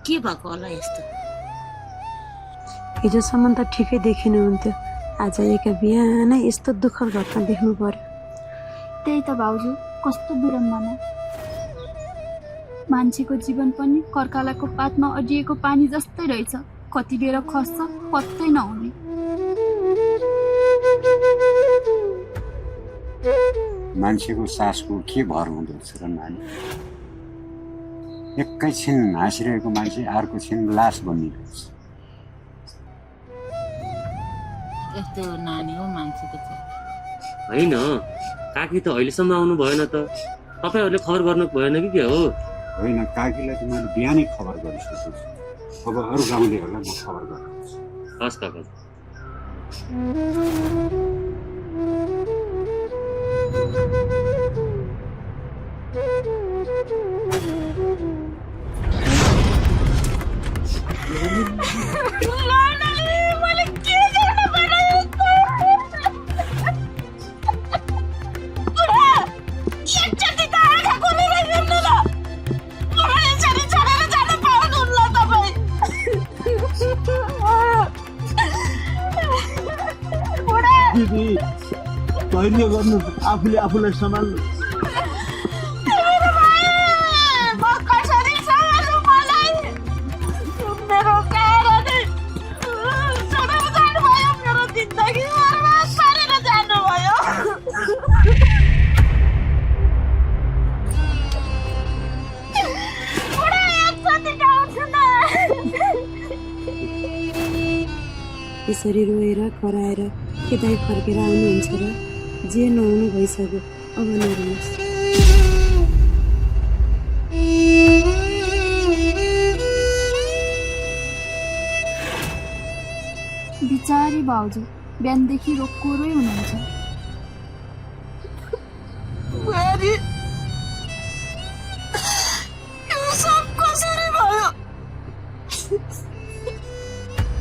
के भएको होला यस्तो? हिजोसम्म त ठिकै देखिनुहुन्थ्यो, आज एका बिहानै यस्तो दुःखद घटना देख्नु पर्यो। त्यही त भाउजू, कस्तो विडम्बना। मान्छेको जीवन पनि कर्कालाको पातमा अडिएको पानी जस्तै रहेछ, कति बेर खस्छ पत्तै नहुने। मान्छेको सासको के भर हुँदो रहेछ र नानी? एकैछिन हाँसिरहेको मान्छे अर्को छिन लास बनिरहेछ। यस्तो नानी हो मान्छेको चाहिँ। होइन, काकी त अहिलेसम्म आउनु भएन त, तपाईँहरूले खबर गर्नु भएन कि के हो? होइन, काकीलाई त मैले बिहानै खबर गरिसकेको छु। अब अरू गाउँलेहरूलाई म खबर गर्छु। हस् काका। दिदी धैर्य गर्नु, आफूले आफूलाई सम्हाल्नु। यसरी रोएर कराएर के दाइ फर्केर आउनुहुन्छ र? जे नहुनु भइसक्यो, अब नरुनुहोस्। बिचारी भाउजू बिहानदेखि रोक्कोरै हुनुहुन्छ।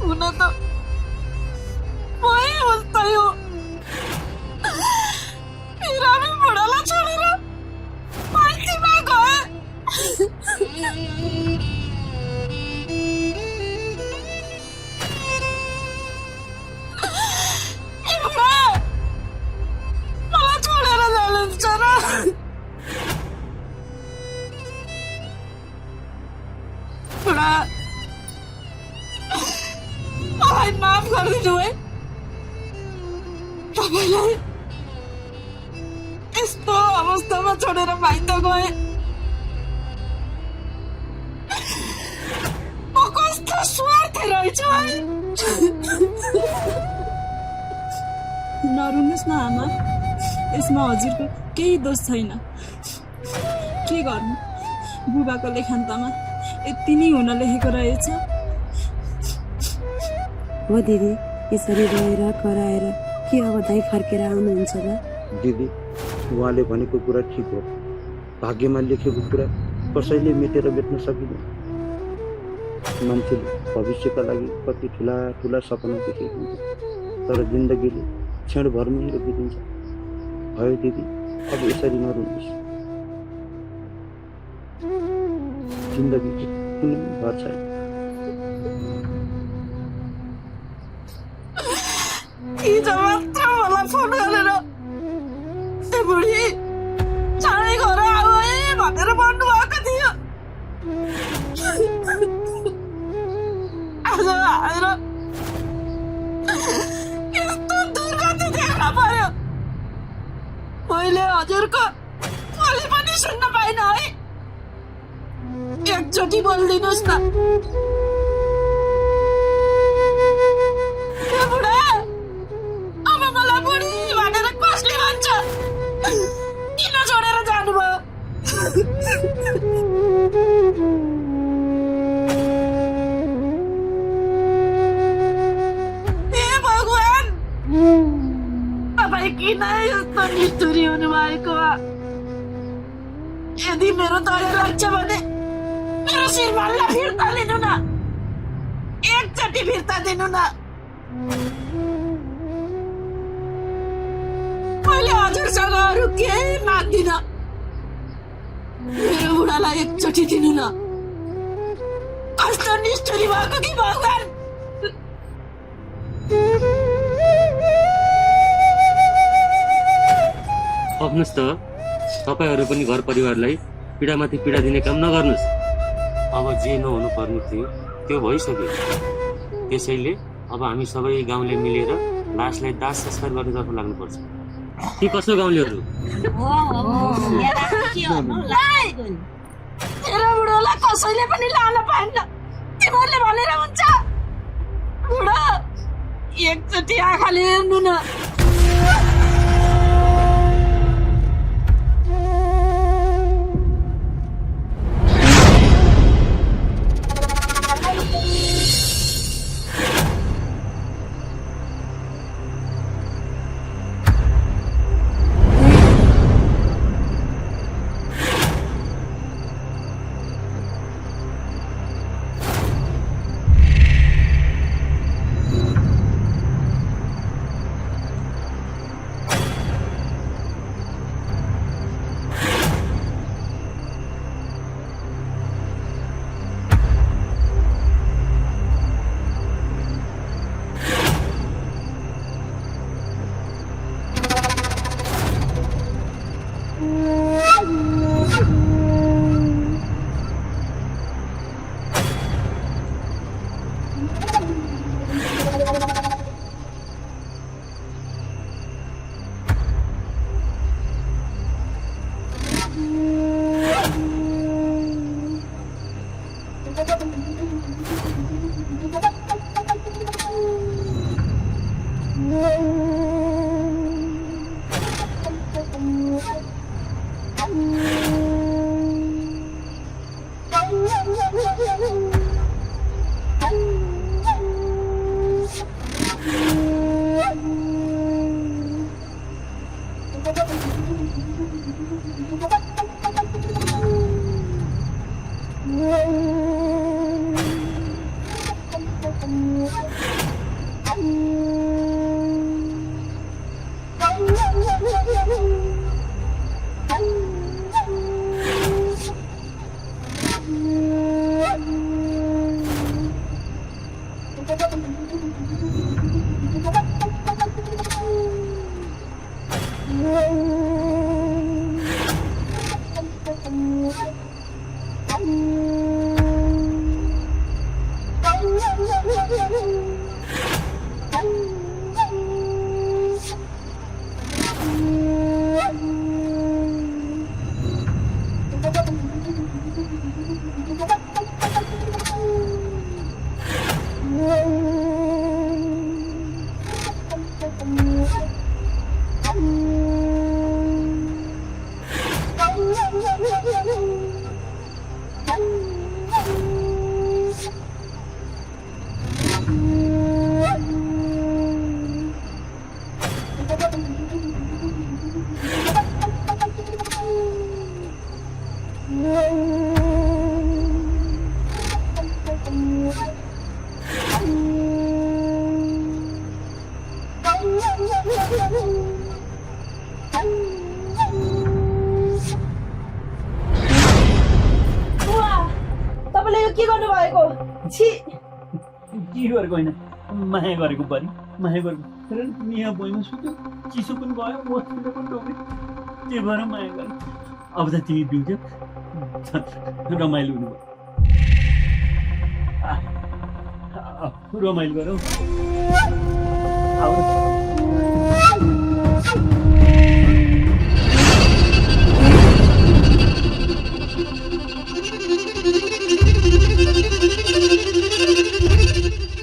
हुन त भइहाल्यो, बिरामी बुढालाई छोडेर माइतीमा गए। मलाई छोडेर जानुहुन्छ र? बुढा, मलाई माफ गरिदिनु है। तपाईँलाई यस्तो अवस्थामा छोडेर माइत गए। म कस्तो स्वार्थी रहेछु है। नरुनुहोस् न आमा, यसमा हजुरको केही दोष छैन। के गर्नु, बुबाको लेखान्तमा यति नै हुन लेखेको रहेछ। हो दिदी, यसरी रोएर कराएर के अब दाइ फर्केर आउनुहुन्छ र? दिदी, उहाँले भनेको कुरा ठिक हो। भाग्यमा लेखेको कुरा कसैले मेटेर बेच्न सकिँदैन। मान्छेले भविष्यका लागि कति ठुला ठुला सपना देखेको हुन्छ, तर जिन्दगीले क्षणभरमै रोकिदिन्छ। भयो दिदी, अब यसरी नरुनुहोस्। जिन्दगी कुनै भर छैन। हिजो मात्र मलाई फोन गरेर ए बुढी चाँडै घर आऊ है भनेर भन्नुभएको थियो। आज आएर यस्तो दुर्गति देख्न पर्यो। मैले हजुरको बोली पनि सुन्न पाइनँ है। एकचोटि बोलिदिनुहोस् न। निष्ठुरी हुनुभएको भए यदि मेरो दया लाग्छ भने मेरो श्रीमानलाई फिर्ता लिनु न, एकचोटि फिर्ता दिनु न। मैले हजुरसँग अरू केही माग्दिन, मेरो बुढालाई एकचोटि दिनु न। कस्तो निष्ठुरी भएको कि भगवान। सक्नुहोस् त, तपाईँहरू पनि घर परिवारलाई पीडामाथि पीडा दिने काम नगर्नुहोस्। अब जे नहुनु पर्ने थियो त्यो भइसक्यो। त्यसैले अब हामी सबै गाउँले मिलेर लासलाई दाह संस्कार गर्नेतर्फ लाग्नुपर्छ। के कसो गाउँलेहरू? तेरो बुढोलाई कसैले पनि लान पाएन, तिमीहरूले भनेर हुन्छ? बुढो एकचोटि आँखाले हेर्नु न। के गरेको होइन, माया गरेको परि माया गरेको यहाँ भुइँमा सुत्यो, चिसो पनि भयो, मसिनो पनि डोक्यो, के भएर माया गरेँ। अब त तिमी बिउज्यो, रमाइलो हुनुभयो, रमाइलो गर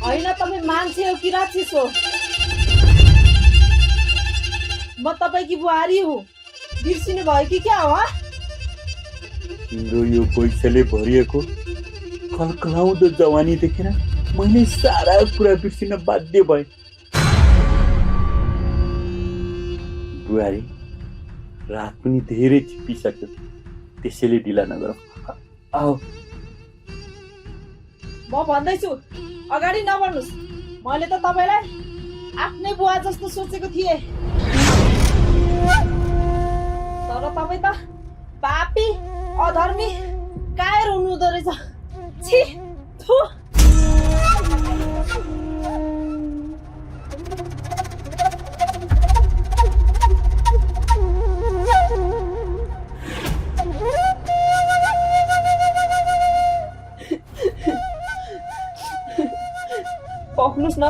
होइन। तपाईँ मान्छे हो कि राक्षस हो? म तपाईँकी बुहारी हो, बिर्सिनु भयो कि क्या हो? तिम्रो यो पैसाले भरिएको कलकलाउँदो जवानी देखेर मैले सारा कुरा बिर्सिन बाध्य भएँ। बुहारी, रात पनि धेरै छिप्पिसक्यो, त्यसैले ढिला नगरौँ। आओ। म भन्दैछु अगाडि नबढ्नुस्। मैले त तपाईँलाई आफ्नै बुवा जस्तो सोचेको थिएँ, तर तपाईँ त पापी अधर्मी कायर हुनुहुँदो रहेछ। छी थु। पक्नुस् न,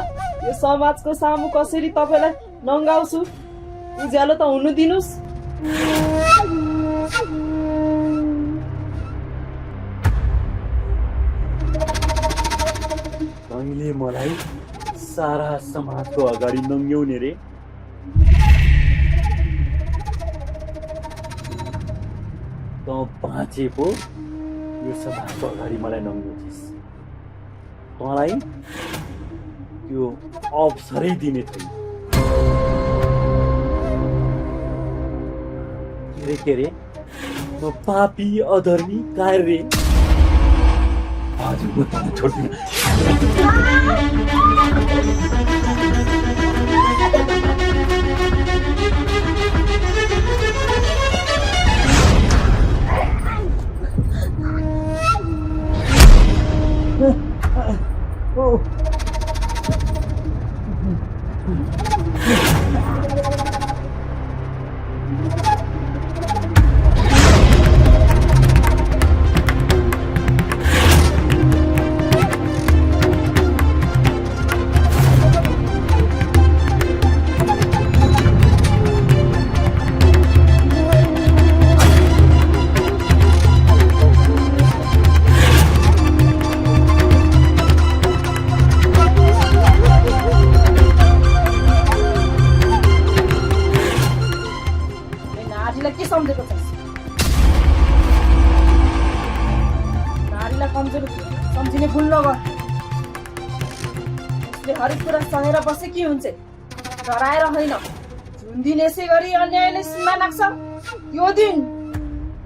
यो समाजको सामु कसरी तपाईँलाई नङ्गाउँछु। उज्यालो त हुनु दिनुस्। तैँले मलाई सारा समाजको अगाडि नङ्ग्याउने रे। त बाँचे पो यो समाजको अगाडि मलाई नङ्ग्याउँछिस्। तँलाई त्यो अवसरै दिने छैन। के रे म पापी अधर्मी कायर रे। हजुर म तँलाई छोड्दिनँ। के सम्झेको छस्? नारीलाई कमजोर सम्झिने भुल नगर। उसले हरेक कुरा सहेर बसे के हुन्छ? डराएर होइन। जुन दिन यसै गरी अन्यायले सीमा नाग्छ, त्यो दिन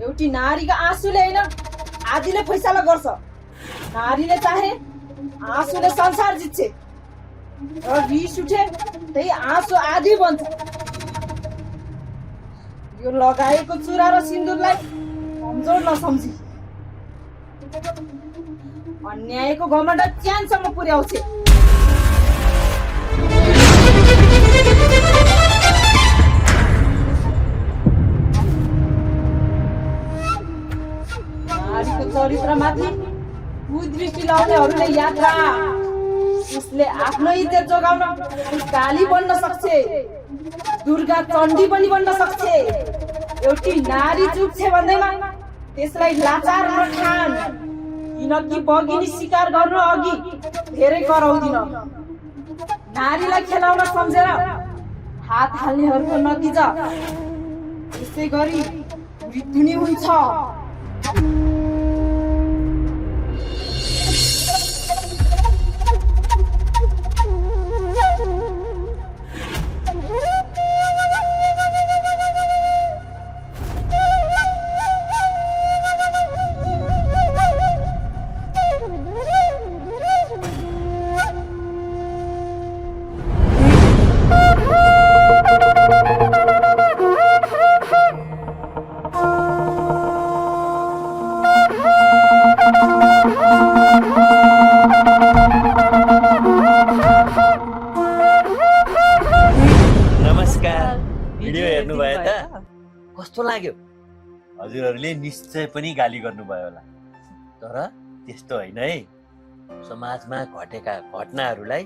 एउटी नारीको आँसुले होइन आधीले फैसला गर्छ। नारीले चाहे आँसुले संसार जित्छे, र रिस उठे त्यही आँसु आधी बन्छ। यो लगाएको चुरा र सिन्दुरलाई कमजोर नसम्झी। अन्यायको घमण्ड च्यानसम्म पुर्याउँछ। नारीको चरित्रमाथि कुदृष्टि लाउनेहरूले याद राख। उसले आफ्नो इज्जत जोगाउन काली बन्न सक्छ, दुर्गा चण्डी पनि बन्न सक्छ। एउटी नारी चुक्छ भन्दैमा त्यसलाई लाचार नठान, किनकि बगिनी शिकार गर्नु अघि धेरै कराउँदिन। नारीलाई खेलाउन सम्झेर हात हाल्नेहरूको नतिजा यसै गरी मृत्यु नै हुन्छ। कस्तो लाग्यो? हजुरहरूले निश्चय पनि गाली गर्नुभयो होला, तर त्यस्तो होइन है। समाजमा घटेका घटनाहरूलाई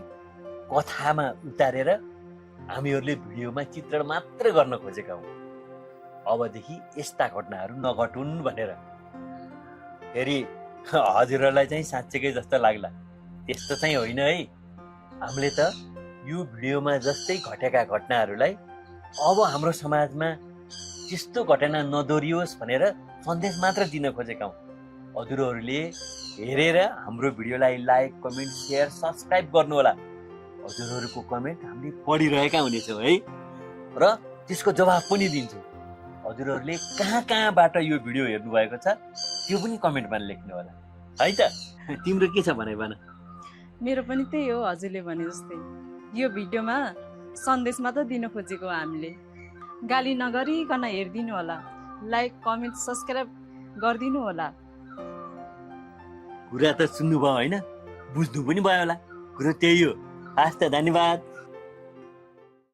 कथामा उतारेर हामीहरूले भिडियोमा चित्रण मात्र गर्न खोजेका हौँ। अबदेखि यस्ता घटनाहरू नघटुन् भनेर। फेरि हजुरहरूलाई चाहिँ साँच्चैकै जस्तो लाग्ला, त्यस्तो चाहिँ होइन है। हामीले त यो भिडियोमा जस्तै घटेका घटनाहरूलाई अब हाम्रो समाजमा त्यस्तो घटना नदोहोरियोस् भनेर सन्देश मात्र दिन खोजेका हौँ। हजुरहरूले हेरेर हाम्रो भिडियोलाई लाइक, कमेन्ट, सेयर, सब्सक्राइब गर्नु होला। हजुरहरूको कमेन्ट हामीले पढिरहेका हुनेछौँ है, र त्यसको जवाफ पनि दिन्छौँ। हजुरहरूले कहाँ कहाँबाट यो भिडियो हेर्नु भएको छ त्यो पनि कमेन्टमा लेख्नु होला है त। तिम्रो के छ भने भन। मेरो पनि त्यही हो, हजुरले भने जस्तै यो भिडियोमा सन्देश मात्र दिन खोजेको हो हामीले। गाली नगरिकन हेरिदिनु होला, लाइक कमेन्ट सब्सक्राइब गरिदिनु होला। कुरा त सुन्नुभयो होइन, बुझ्नु पनि भयो होला। कुरो त्यही हो। हस् त, धन्यवाद।